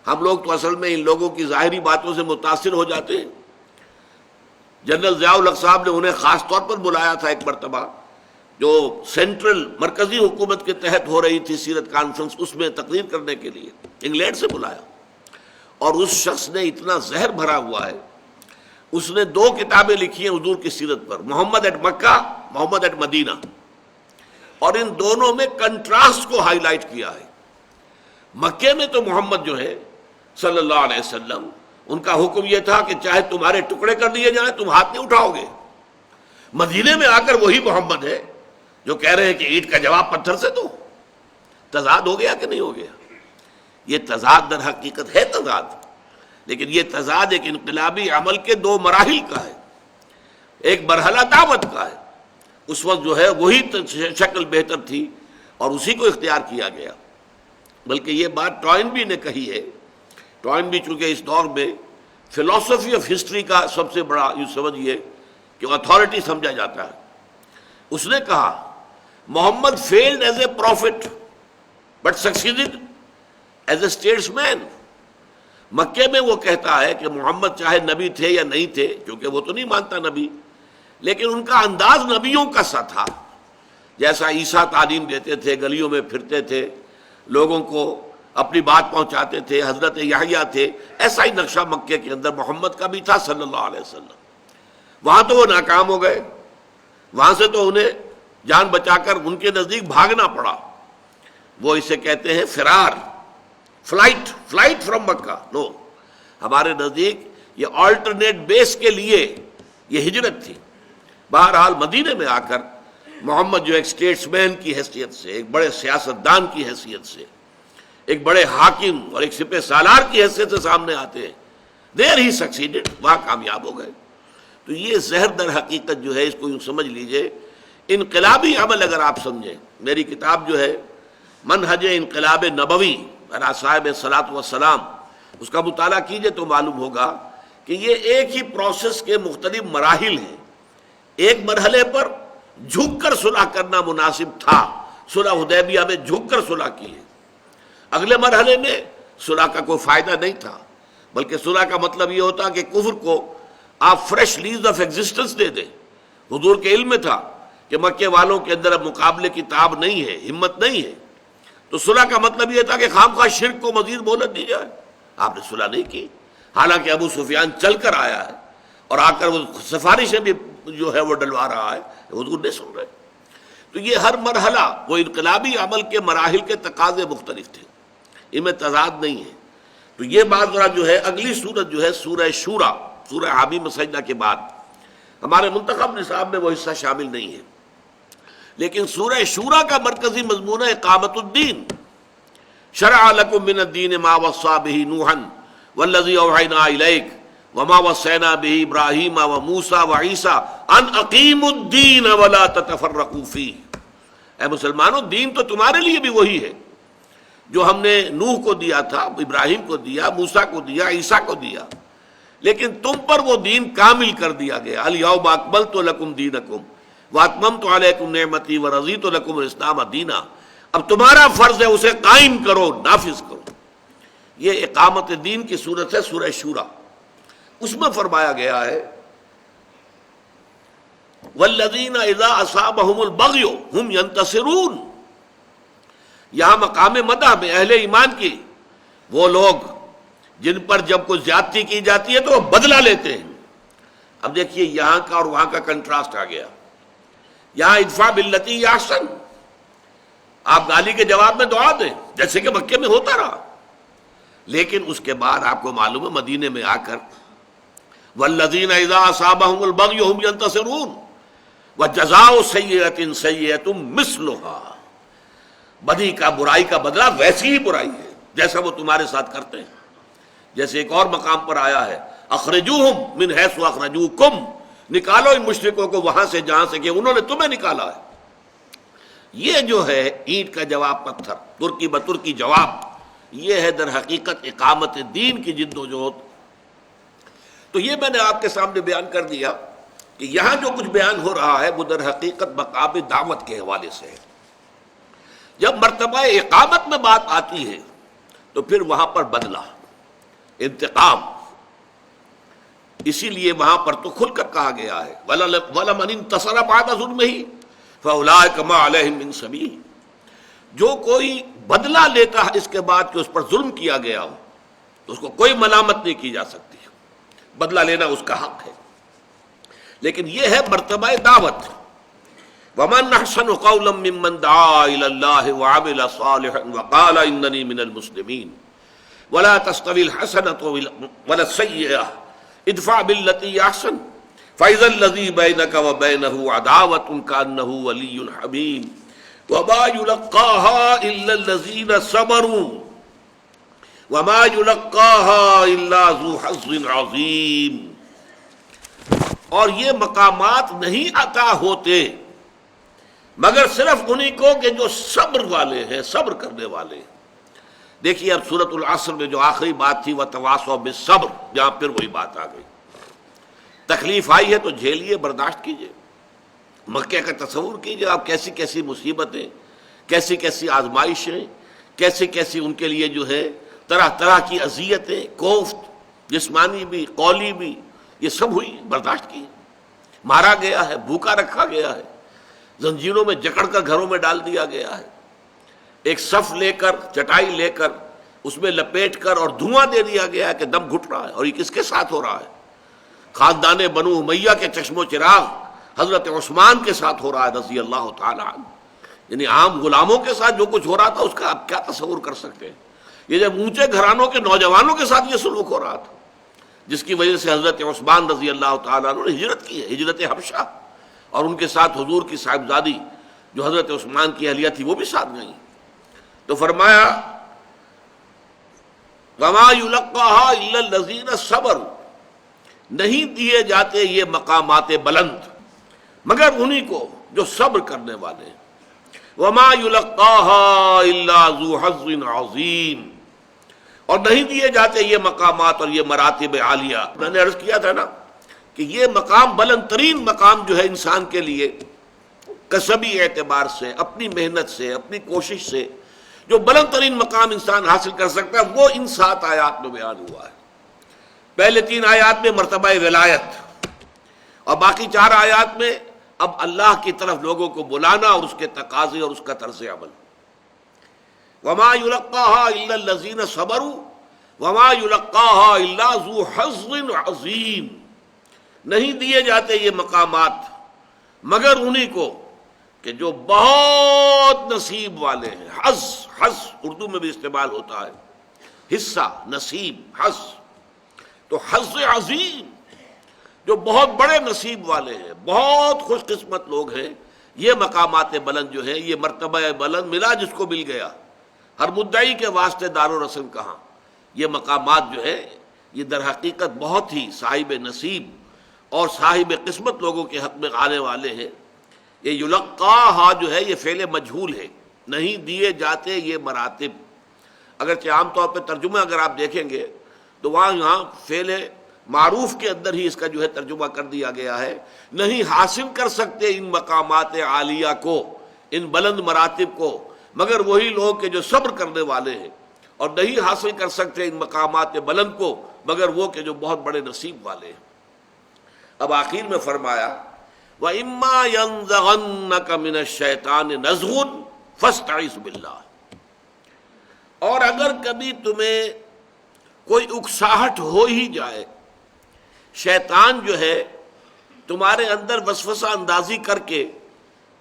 ہم لوگ تو اصل میں ان لوگوں کی ظاہری باتوں سے متاثر ہو جاتے ہیں، جنرل ضیاء الحق صاحب نے انہیں خاص طور پر بلایا تھا ایک مرتبہ، جو سینٹرل مرکزی حکومت کے تحت ہو رہی تھی سیرت کانفرنس، اس میں تقریر کرنے کے لیے انگلینڈ سے بلایا، اور اس شخص نے اتنا زہر بھرا ہوا ہے، اس نے 2 کتابیں لکھی ہیں حضور کی سیرت پر، محمد at Mecca, Muhammad at Medina, اور ان دونوں میں کنٹراسٹ کو ہائی لائٹ کیا ہے۔ مکے میں تو محمد جو ہے صلی اللہ علیہ وسلم، ان کا حکم یہ تھا کہ چاہے تمہارے ٹکڑے کر دیے جائیں تم ہاتھ نہیں اٹھاؤ گے۔ مدینے میں آ کر وہی محمد ہے جو کہہ رہے ہیں کہ اینٹ کا جواب پتھر سے دو۔ تضاد ہو گیا کہ نہیں ہو گیا؟ یہ تضاد در حقیقت ہے تضاد، لیکن یہ تضاد ایک انقلابی عمل کے 2 مراحل کا ہے۔ ایک مرحلہ دعوت کا ہے، اس وقت جو ہے وہی شکل بہتر تھی اور اسی کو اختیار کیا گیا۔ بلکہ یہ بات ٹوائنبی نے کہی ہے، ٹوائنبی چونکہ اس دور میں فلسفی آف ہسٹری کا سب سے بڑا یہ سمجھیے کہ اتھارٹی سمجھا جاتا ہے، اس نے کہا Muhammad failed as a prophet but succeeded as a statesman. مکے میں وہ کہتا ہے کہ محمد چاہے نبی تھے یا نہیں تھے، کیونکہ وہ تو نہیں مانتا نبی، لیکن ان کا انداز نبیوں کا سا تھا، جیسا عیسیٰ تعلیم دیتے تھے، گلیوں میں پھرتے تھے، لوگوں کو اپنی بات پہنچاتے تھے، حضرت یحییٰ تھے، ایسا ہی نقشہ مکے کے اندر محمد کا بھی تھا صلی اللہ علیہ وسلم۔ وہاں تو وہ ناکام ہو گئے، وہاں سے تو انہیں جان بچا کر ان کے نزدیک بھاگنا پڑا، وہ اسے کہتے ہیں فرار، فلائٹ فرام مکہ۔ نو، ہمارے نزدیک یہ آلٹرنیٹ بیس کے لیے یہ ہجرت تھی۔ بہرحال مدینے میں آ کر محمد جو ایک اسٹیٹس مین کی حیثیت سے، ایک بڑے سیاستدان کی حیثیت سے، ایک بڑے حاکم اور ایک سپہ سالار کی حیثیت سے سامنے آتے ہیں، دیر ہی سکسیڈڈ، وہاں کامیاب ہو گئے۔ تو یہ زہر در حقیقت جو ہے، اس کو یوں سمجھ لیجئے، انقلابی عمل اگر آپ سمجھیں، میری کتاب جو ہے منہج انقلاب نبوی علی صاحب صلاۃ والسلام، اس کا مطالعہ کیجئے تو معلوم ہوگا کہ یہ ایک ہی پروسیس کے مختلف مراحل ہیں۔ ایک مرحلے پر جھک کر صلح کرنا مناسب تھا، صلح حدیبیہ میں جھک کر صلح کی ہے۔ اگلے مرحلے میں صلح کا کوئی فائدہ نہیں تھا، بلکہ صلح کا مطلب یہ ہوتا کہ کفر کو آپ فریش لیز آف ایگزسٹنس دے دیں۔ حضور کے علم میں تھا کہ مکے والوں کے اندر اب مقابلے کی تاب نہیں ہے، ہمت نہیں ہے، تو صلح کا مطلب یہ تھا کہ خام خواہ شرک کو مزید مہلت دی جائے۔ آپ نے صلح نہیں کی، حالانکہ ابو سفیان چل کر آیا ہے اور آ کر وہ سفارشیں بھی جو ہے وہ ڈلوا رہا ہے، حضور نہیں سن رہے۔ تو یہ ہر مرحلہ وہ انقلابی عمل کے مراحل کے تقاضے مختلف تھے، ان میں تضاد نہیں ہے۔ تو یہ بات ذرا جو ہے اگلی سورت جو ہے سورہ شورا، سورہ حامیم سجدہ کے بعد، ہمارے منتخب نصاب میں وہ حصہ شامل نہیں ہے، لیکن سورہ شورا کا مرکزی مضمون ہے اقامت الدین۔ شرع لکم من الدین ما وصی بہ نوحا والذی اوحینا الیک وما وصینا بہ ابراہیم وموسیٰ وعیسیٰ ان اقیموا الدین ولا تتفرقوا فیہ۔ اے مسلمانوں، دین تو تمہارے لیے بھی وہی ہے جو ہم نے نوح کو دیا تھا، ابراہیم کو دیا، موسیٰ کو دیا، عیسیٰ کو دیا، لیکن تم پر وہ دین کامل کر دیا گیا۔ الیوم اکملت لکم دینکم واتممت علیکم نعمتی ورضیت لکم الاسلام دینا۔ اب تمہارا فرض ہے اسے قائم کرو، نافذ کرو۔ یہ اقامت دین کی صورت ہے سورہ شورا۔ اس میں فرمایا گیا ہے والذین اذا اصابہم البغی ہم ینتصرون۔ یہاں مقام مدح میں اہل ایمان کی وہ لوگ جن پر جب کوئی زیادتی کی جاتی ہے تو وہ بدلہ لیتے ہیں۔ اب دیکھیے یہاں کا اور وہاں کا کنٹراسٹ آ گیا۔ یہاں ادفع باللتی احسن، آپ گالی کے جواب میں دعا دیں جیسے کہ مکے میں ہوتا رہا، لیکن اس کے بعد آپ کو معلوم ہے مدینے میں آ کر والذین اذا اصابہم البغی ہم ینتصرون وجزاء سیئۃ سیئۃ مثلھا۔ بدی کا، برائی کا بدلہ ویسی ہی برائی ہے جیسا وہ تمہارے ساتھ کرتے ہیں۔ جیسے ایک اور مقام پر آیا ہے اخرجوہم من حیث اخرجوکم، نکالو ان مشرکوں کو وہاں سے جہاں سے کہ انہوں نے تمہیں نکالا ہے۔ یہ جو ہے اینٹ کا جواب پتھر، ترکی بترکی جواب، یہ ہے در حقیقت اقامت دین کی جد و جہد۔ تو یہ میں نے آپ کے سامنے بیان کر دیا کہ یہاں جو کچھ بیان ہو رہا ہے وہ در حقیقت مقام دعوت کے حوالے سے ہے۔ جب مرتبہ اقامت میں بات آتی ہے تو پھر وہاں پر بدلہ، انتقام، اسی لیے وہاں پر تو کھل کر کہا گیا ہے وَلَمَنِ انتَصَرَ بَعْدَ ظُلْمِهِ فَأُولَٰئِكَ مَا عَلَيْهِم مِّن سَبِيلٍ، جو کوئی بدلہ لیتا ہے اس کے بعد کہ اس پر ظلم کیا گیا ہو تو اس کو کوئی ملامت نہیں کی جا سکتی، بدلہ لینا اس کا حق ہے۔ لیکن یہ ہے مرتبہ دعوت، وَمَنْ أَحْسَنُ قَوْلًا مِّمَّنْ دَعَا إِلَى اللَّهِ وَعَمِلَ صَالِحًا وَقَالَ إِنَّنِي مِنَ الْمُسْلِمِينَ وَلَا تَسْتَوِي الْحَسَنَةُ وَلَا السَّيِّئَةُ ادْفَعْ بِالَّتِي هِيَ أَحْسَنُ فَإِذَا الَّذِي بَيْنَكَ وَبَيْنَهُ عَدَاوَةٌ كَأَنَّهُ وَلِيٌّ حَمِيمٌ وَمَا يُلَقَّاهَا إِلَّا الَّذِينَ صَبَرُوا وَمَا يُلَقَّاهَا إِلَّا ذُو حَظٍّ عَظِيمٍ۔ اور یہ مقامات نہیں عطا ہوتے مگر صرف انہی کو کہ جو صبر والے ہیں، صبر کرنے والے ہیں۔ دیکھیے اب سورۃ العصر میں جو آخری بات تھی وَتَوَاصَوْا بِالصَّبْرِ، جہاں پھر وہی بات آ گئی، تکلیف آئی ہے تو جھیلیے، برداشت کیجیے۔ مکے کا تصور کیجیے آپ، کیسی کیسی مصیبتیں، کیسی کیسی آزمائشیں، کیسی کیسی ان کے لیے جو ہے طرح طرح کی اذیتیں، کوفت، جسمانی بھی قولی بھی، یہ سب ہوئی، برداشت کی، مارا گیا ہے، بھوکا رکھا گیا ہے، زنجیروں میں جکڑ کر گھروں میں ڈال دیا گیا ہے، ایک صف لے کر، چٹائی لے کر اس میں لپیٹ کر اور دھواں دے دیا گیا ہے کہ دم گھٹ رہا ہے۔ اور یہ کس کے ساتھ ہو رہا ہے؟ خاندان بنو امیہ کے چشم و چراغ حضرت عثمان کے ساتھ ہو رہا ہے رضی اللہ تعالی عنہ۔ یعنی عام غلاموں کے ساتھ جو کچھ ہو رہا تھا اس کا آپ کیا تصور کر سکتے ہیں؟ یہ جب اونچے گھرانوں کے نوجوانوں کے ساتھ یہ سلوک ہو رہا تھا، جس کی وجہ سے حضرت عثمان رضی اللہ تعالیٰ عنہ نے ہجرت کی ہے، ہجرت حبشہ، اور ان کے ساتھ حضور کی صاحبزادی جو حضرت عثمان کی اہلیہ تھی وہ بھی ساتھ گئی۔ تو فرمایا وَمَا يُلَقَّاهَا إِلَّا الَّذِينَ صَبَرُوا، نہیں دیے جاتے یہ مقامات بلند مگر انہی کو جو صبر کرنے والے ہیں۔ وَمَا يُلَقَّاهَا إِلَّا ذُو حَظٍّ عَظِيمٍ، اور نہیں دیے جاتے یہ مقامات اور یہ مراتب عالیہ۔ میں نے عرض کیا تھا نا کہ یہ مقام بلند ترین مقام جو ہے انسان کے لیے کسبی اعتبار سے، اپنی محنت سے، اپنی کوشش سے جو بلند ترین مقام انسان حاصل کر سکتا ہے وہ ان 7 آیات میں بیان ہوا ہے۔ پہلے 3 آیات میں مرتبہ ولایت، اور باقی 4 آیات میں اب اللہ کی طرف لوگوں کو بلانا اور اس کے تقاضے اور اس کا طرز عمل۔ وَمَا يُلَقَّاهَا إِلَّا الَّذِينَ صَبَرُوا وَمَا يُلَقَّاهَا إِلَّا ذُو حَظٍّ عَظِيمٍ، نہیں دیے جاتے یہ مقامات مگر انہی کو کہ جو بہت نصیب والے ہیں۔ حظ، حظ اردو میں بھی استعمال ہوتا ہے، حصہ، نصیب، حظ، تو حظ عظیم، جو بہت بڑے نصیب والے ہیں، بہت خوش قسمت لوگ ہیں۔ یہ مقامات بلند جو ہیں، یہ مرتبہ بلند ملا جس کو مل گیا، ہر مدعی کے واسطے دار و رسم کہاں۔ یہ مقامات جو ہے یہ در حقیقت بہت ہی صاحب نصیب اور صاحب قسمت لوگوں کے حق میں آنے والے ہیں۔ یہ یلقاہا جو ہے یہ فعل مجہول ہے، نہیں دیے جاتے یہ مراتب۔ اگرچہ عام طور پہ ترجمہ اگر آپ دیکھیں گے تو وہاں یہاں فعل معروف کے اندر ہی اس کا جو ہے ترجمہ کر دیا گیا ہے، نہیں حاصل کر سکتے ان مقامات عالیہ کو، ان بلند مراتب کو مگر وہی لوگ کہ جو صبر کرنے والے ہیں، اور نہیں حاصل کر سکتے ان مقامات بلند کو مگر وہ کہ جو بہت بڑے نصیب والے ہیں۔ اب آخر میں فرمایا وَإِمَّا يَنزَغَنَّكَ مِنَ الشَّيْطَانِ نَزْغٌ فَاسْتَعِذْ بِاللَّهِ، اور اگر کبھی تمہیں کوئی اکساہٹ ہو ہی جائے، شیطان جو ہے تمہارے اندر وسوسہ اندازی کر کے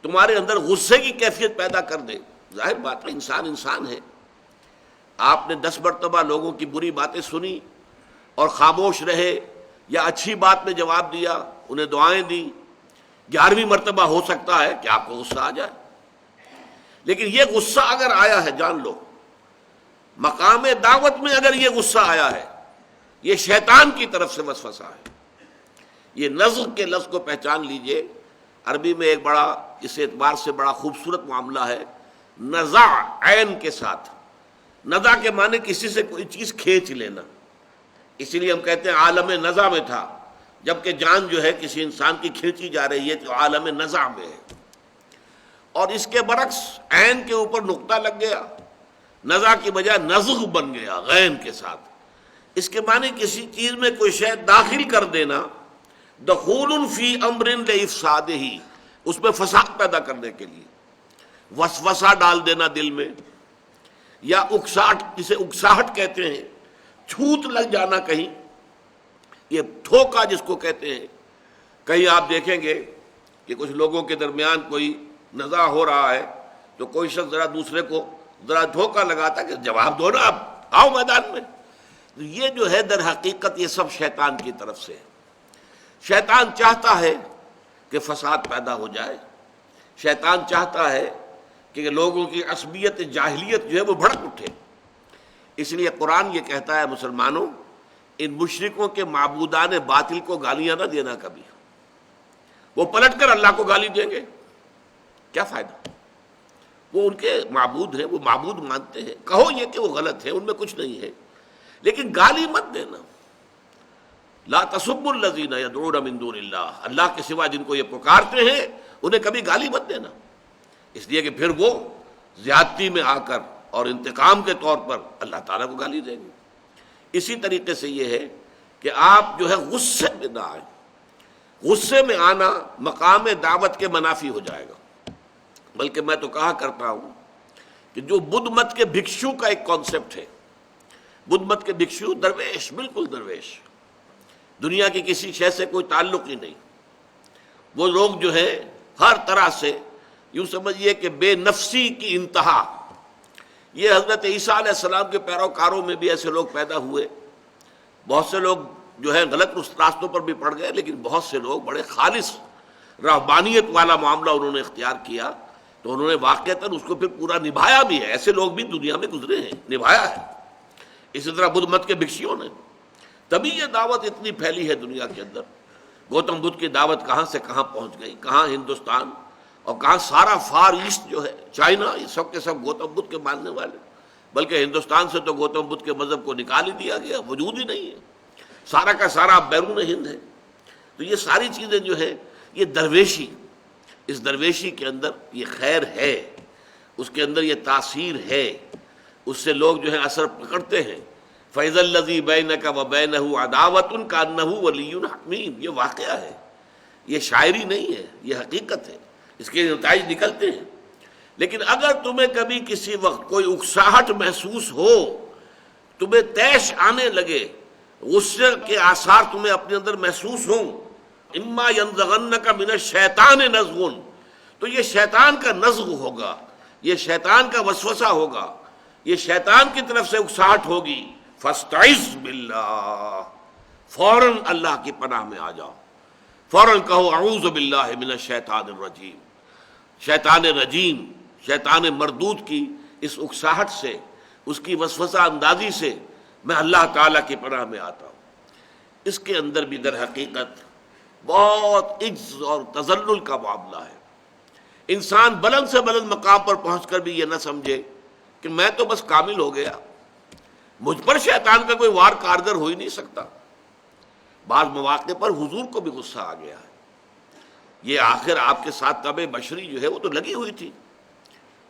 تمہارے اندر غصے کی کیفیت پیدا کر دے، ظاہر بات ہے انسان انسان ہے۔ آپ نے 10 مرتبہ لوگوں کی بری باتیں سنی اور خاموش رہے، یا اچھی بات میں جواب دیا، انہیں دعائیں دی، 11ویں مرتبہ ہو سکتا ہے کہ آپ کو غصہ آ جائے۔ لیکن یہ غصہ اگر آیا ہے، جان لو مقام دعوت میں اگر یہ غصہ آیا ہے، یہ شیطان کی طرف سے وسوسہ ہے۔ یہ نزغ کے لفظ کو پہچان لیجئے، عربی میں ایک بڑا اس اعتبار سے بڑا خوبصورت معاملہ ہے، نزع عین کے ساتھ۔ نزع کے معنی کسی سے کوئی چیز کھینچ لینا، اسی لیے ہم کہتے ہیں عالم نزع میں تھا، جبکہ جان جو ہے کسی انسان کی کھینچی جا رہی ہے تو عالم نزع میں ہے۔ اور اس کے برعکس عین کے اوپر نقطہ لگ گیا، نزع کی بجائے نزغ بن گیا غین کے ساتھ۔ اس کے معنی کسی چیز میں کوئی شے داخل کر دینا، دخول فی امر لافسادہ، اس میں فساد پیدا کرنے کے لیے، وسوسہ ڈال دینا دل میں، یا اکساہٹ، جسے اکساہٹ کہتے ہیں، چھوت لگ جانا کہیں، یہ ٹھوکا جس کو کہتے ہیں۔ کہیں آپ دیکھیں گے کہ کچھ لوگوں کے درمیان کوئی نزاع ہو رہا ہے تو کوئی شخص ذرا دوسرے کو ذرا دھوکا لگاتا کہ جواب دو نا، آپ آؤ میدان میں۔ تو یہ جو ہے در حقیقت یہ سب شیطان کی طرف سے ہے۔ شیطان چاہتا ہے کہ فساد پیدا ہو جائے، شیطان چاہتا ہے کہ لوگوں کی عصبیت جاہلیت جو ہے وہ بھڑک اٹھے۔ اس لیے قرآن یہ کہتا ہے مسلمانوں، ان مشرکوں کے معبودان باطل کو گالیاں نہ دینا کبھی، وہ پلٹ کر اللہ کو گالی دیں گے، کیا فائدہ؟ وہ ان کے معبود ہیں، وہ معبود مانتے ہیں، کہو یہ کہ وہ غلط ہے، ان میں کچھ نہیں ہے، لیکن گالی مت دینا۔ لا تسبوا الذین یدعون من دون اللہ، اللہ کے سوا جن کو یہ پکارتے ہیں انہیں کبھی گالی مت دینا، اس لیے کہ پھر وہ زیادتی میں آ کر اور انتقام کے طور پر اللہ تعالیٰ کو گالی دیں گے۔ اسی طریقے سے یہ ہے کہ آپ جو ہے غصے میں نہ آئیں، غصے میں آنا مقام دعوت کے منافی ہو جائے گا۔ بلکہ میں تو کہا کرتا ہوں کہ جو بدھ مت کے بھکشو کا ایک کانسیپٹ ہے، بدھ مت کے بھکشو درویش، بالکل درویش، دنیا کی کسی شے سے کوئی تعلق ہی نہیں، وہ لوگ جو ہے ہر طرح سے یوں سمجھیے کہ بے نفسی کی انتہا۔ یہ حضرت عیسیٰ علیہ السلام کے پیروکاروں میں بھی ایسے لوگ پیدا ہوئے، بہت سے لوگ جو ہے غلط راستوں پر بھی پڑ گئے، لیکن بہت سے لوگ بڑے خالص رہبانیت والا معاملہ انہوں نے اختیار کیا تو انہوں نے واقعتاً اس کو پھر پورا نبھایا بھی ہے۔ ایسے لوگ بھی دنیا میں گزرے ہیں، نبھایا ہے۔ اسی طرح بدھ مت کے بھکشیوں نے، تبھی یہ دعوت اتنی پھیلی ہے دنیا کے اندر۔ گوتم بدھ کی دعوت کہاں سے کہاں پہنچ گئی، کہاں ہندوستان اور کہاں سارا فار ایسٹ جو ہے، چائنا، یہ سب کے سب گوتم بدھ کے ماننے والے، بلکہ ہندوستان سے تو گوتم بدھ کے مذہب کو نکال ہی دیا گیا، وجود ہی نہیں ہے، سارا کا سارا بیرون ہند ہے۔ تو یہ ساری چیزیں جو ہے یہ درویشی، اس درویشی کے اندر یہ خیر ہے، اس کے اندر یہ تاثیر ہے، اس سے لوگ جو ہے اثر پکڑتے ہیں۔ فَإِذَا الَّذِي بَيْنَكَ وَبَيْنَهُ عَدَاوَةٌ كَأَنَّهُ وَلِيٌّ حَمِيمٌ، یہ واقعہ ہے، یہ شاعری نہیں ہے، یہ حقیقت ہے، اس کے نتائج نکلتے ہیں۔ لیکن اگر تمہیں کبھی کسی وقت کوئی اکساہٹ محسوس ہو، تمہیں طیش آنے لگے، غصے کے آثار تمہیں اپنے اندر محسوس ہوں، اما ینزغنک من الشیطان نزغ، تو یہ شیطان کا نزغ ہوگا، یہ شیطان کا وسوسہ ہوگا، یہ شیطان کی طرف سے اکساہٹ ہوگی، فاستعذ باللہ، فوراً اللہ کی پناہ میں آ جاؤ، فوراً کہو اعوذ باللہ من الشیطان الرجیم، شیطان رجیم، شیطان مردود کی اس اکساہٹ سے، اس کی وسوسہ اندازی سے میں اللہ تعالیٰ کی پناہ میں آتا ہوں۔ اس کے اندر بھی در حقیقت بہت عجز اور تذلل کا معاملہ ہے۔ انسان بلند سے بلند مقام پر پہنچ کر بھی یہ نہ سمجھے کہ میں تو بس کامل ہو گیا، مجھ پر شیطان کا کوئی وار کارگر ہو ہی نہیں سکتا۔ بعض مواقع پر حضور کو بھی غصہ آ گیا ہے، یہ آخر آپ کے ساتھ طبع بشری جو ہے وہ تو لگی ہوئی تھی۔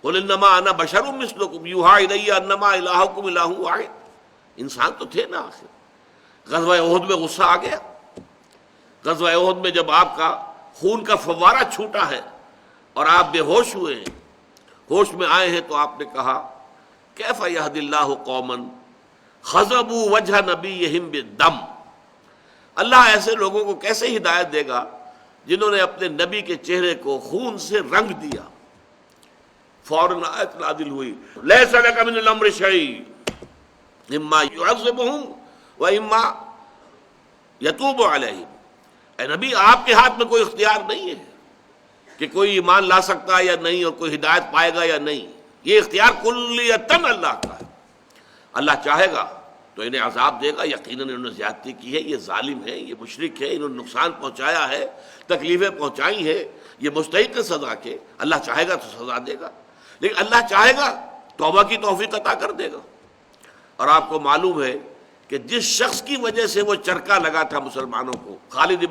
قل انما انا بشر مثلکم یوحی الی انما الہکم الہ واحد، انسان تو تھے نا آخر۔ غزوہ احد میں غصہ آ گیا، غزوہ احد میں جب آپ کا خون کا فوارہ چھوٹا ہے اور آپ بے ہوش ہوئے ہیں، ہوش میں آئے ہیں، تو آپ نے کہا کیف یہد اللہ قوما خضبوا وجہ نبیہم بالدم، اللہ ایسے لوگوں کو کیسے ہدایت دے گا جنہوں نے اپنے نبی کے چہرے کو خون سے رنگ دیا۔ فوراً آیت نازل ہوئی لیس لک من الامر شیء اما یعذبہم و اما یتوب علیہم، اے نبی آپ کے ہاتھ میں کوئی اختیار نہیں ہے کہ کوئی ایمان لا سکتا ہے یا نہیں، اور کوئی ہدایت پائے گا یا نہیں، یہ اختیار کلیتاً اللہ کا ہے۔ اللہ چاہے گا تو انہیں عذاب دے گا، یقیناً انہوں نے زیادتی کی ہے، یہ ظالم ہے، یہ مشرک ہے، انہوں نے نقصان پہنچایا ہے، تکلیفیں پہنچائی ہیں، یہ مستحق ہے سزا کے، اللہ چاہے گا تو سزا دے گا، لیکن اللہ چاہے گا توبہ کی توفیق عطا کر دے گا۔ اور آپ کو معلوم ہے کہ جس شخص کی وجہ سے وہ چرکا لگا تھا مسلمانوں کو، خالد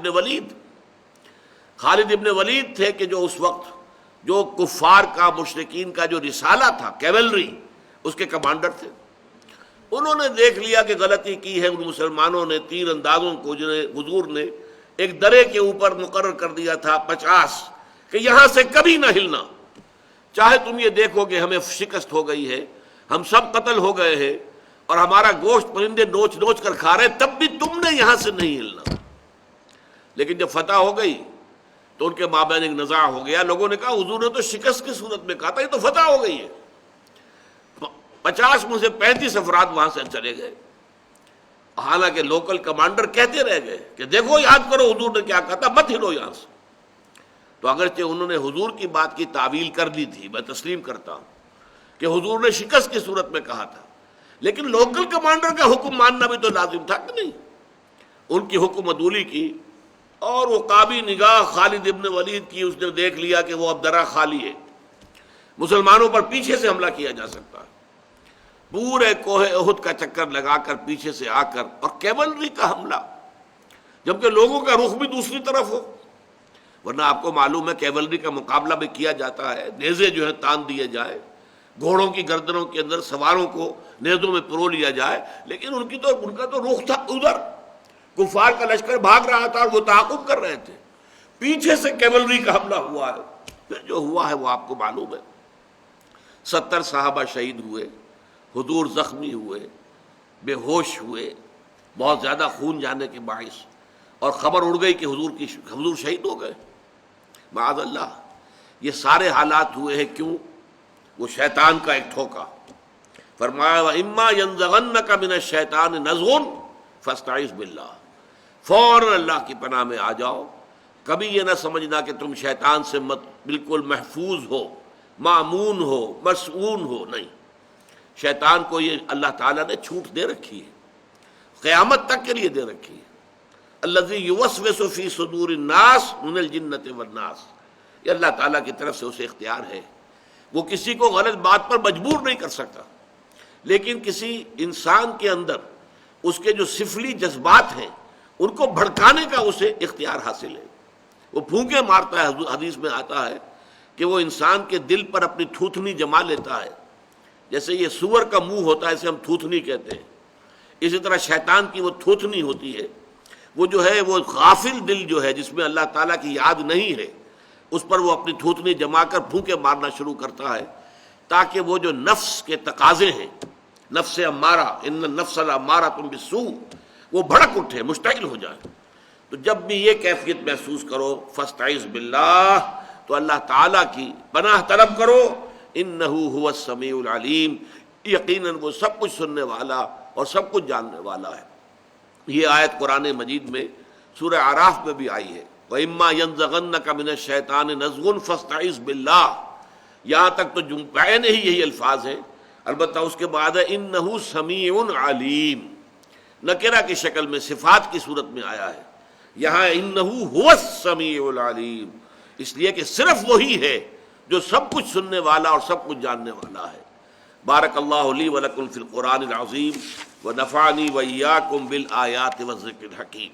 ابن ولید تھے کہ جو اس وقت جو کفار کا مشرکین کا جو رسالہ تھا کیولری اس کے کمانڈر تھے. انہوں نے دیکھ لیا کہ غلطی کی ہے ان مسلمانوں نے، تیر اندازوں کو جنہیں حضور نے ایک درے کے اوپر مقرر کر دیا تھا 50 کہ یہاں سے کبھی نہ ہلنا، چاہے تم یہ دیکھو کہ ہمیں شکست ہو گئی ہے، ہم سب قتل ہو گئے ہیں اور ہمارا گوشت پرندے نوچ نوچ کر کھا رہے، تب بھی تم نے یہاں سے نہیں ہلنا. لیکن جب فتح ہو گئی تو ان کے مابین ایک نزاع ہو گیا. لوگوں نے کہا حضور نے تو شکست کی صورت میں کہا تھا، یہ تو فتح ہو گئی ہے. 50 میں سے 35 افراد وہاں سے چلے گئے، حالانکہ لوکل کمانڈر کہتے رہ گئے کہ دیکھو یاد کرو حضور نے کیا کہا تھا، مت ہلو یہاں سے. تو اگرچہ انہوں نے حضور کی بات کی تعویل کر دی تھی، میں تسلیم کرتا ہوں کہ حضور نے شکست کی صورت میں کہا تھا، لیکن لوکل کمانڈر کا حکم ماننا بھی تو لازم تھا کہ نہیں. ان کی حکم عدولی کی اور وہ قابی نگاہ خالد ابن ولید کی، اس نے دیکھ لیا کہ وہ اب درہ خالی ہے، مسلمانوں پر پیچھے سے حملہ کیا جا سکتا ہے. پورے کوہ احد کا چکر لگا کر پیچھے سے آ کر، اور کیولری کا حملہ جبکہ لوگوں کا رخ بھی دوسری طرف ہو. ورنہ آپ کو معلوم ہے کیولری کا مقابلہ بھی کیا جاتا ہے، نیزے جو ہے تان دیے جائے، گھوڑوں کی گردنوں کے اندر سواروں کو نیزوں میں پرو لیا جائے، لیکن ان کا تو رخ تھا ادھر. کفار کا لشکر بھاگ رہا تھا اور وہ تعاقب کر رہے تھے، پیچھے سے کیولری کا حملہ ہوا ہے. پھر جو ہوا ہے وہ آپ کو معلوم ہے. 70 صحابہ شہید ہوئے، حضور زخمی ہوئے، بے ہوش ہوئے، بہت زیادہ خون جانے کے باعث، اور خبر اڑ گئی کہ حضور شہید ہو گئے. معاذ اللہ. یہ سارے حالات ہوئے ہیں کیوں؟ وہ شیطان کا ایک ٹھوکا. فرمایا وَإِمَّا يَنزَغَنَّكَ مِنَ الشَّيْطَانِ نَزْغٌ فَاسْتَعِذْ بِاللَّهِ، فوراً اللہ کی پناہ میں آ جاؤ. کبھی یہ نہ سمجھنا کہ تم شیطان سے بالکل محفوظ ہو، مامون ہو، مسعون ہو. نہیں، شیطان کو یہ اللہ تعالیٰ نے چھوٹ دے رکھی ہے، قیامت تک کے لیے دے رکھی ہے. الذی یوسوس فی صدور الناس من الجنۃ والناس، یہ اللہ تعالیٰ کی طرف سے اسے اختیار ہے. وہ کسی کو غلط بات پر مجبور نہیں کر سکتا، لیکن کسی انسان کے اندر اس کے جو سفلی جذبات ہیں ان کو بھڑکانے کا اسے اختیار حاصل ہے. وہ پھونکے مارتا ہے. حدیث میں آتا ہے کہ وہ انسان کے دل پر اپنی تھوتنی جما لیتا ہے. جیسے یہ سور کا منہ ہوتا ہے اسے ہم تھوتنی کہتے ہیں، اسی طرح شیطان کی وہ تھوتنی ہوتی ہے. وہ جو ہے وہ غافل دل جو ہے جس میں اللہ تعالیٰ کی یاد نہیں ہے، اس پر وہ اپنی تھوتنی جما کر پھونکے مارنا شروع کرتا ہے، تاکہ وہ جو نفس کے تقاضے ہیں، نفس امارہ، ان النفس لامارۃ بالسوء، وہ بھڑک اٹھے، مشتعل ہو جائے. تو جب بھی یہ کیفیت محسوس کرو فاستعذ باللہ، تو اللہ تعالیٰ کی پناہ طلب کرو. انہ هو السمیع العلیم، یقیناً وہ سب کچھ سننے والا اور سب کچھ جاننے والا ہے. یہ آیت قرآن مجید میں سورہ اعراف میں بھی آئی ہے، وَإِمَّا يَنزَغَنَّكَ مِنَ الشَّيْطَانِ نَزْغٌ فَاسْتَعِذْ بِاللَّهِ. یہاں تک تو جمعین ہی یہی الفاظ ہیں، البتہ اس کے بعد ہے انہ سمیع علیم، نکرہ کی شکل میں صفات کی صورت میں آیا ہے. یہاں انہ هو السمیع العلیم، اس لیے کہ صرف وہی ہے جو سب کچھ سننے والا اور سب کچھ جاننے والا ہے. بارک اللہ لی ولکم فی القرآن العظیم ونفعنی وإیاکم بالآیات والذکر الحکیم.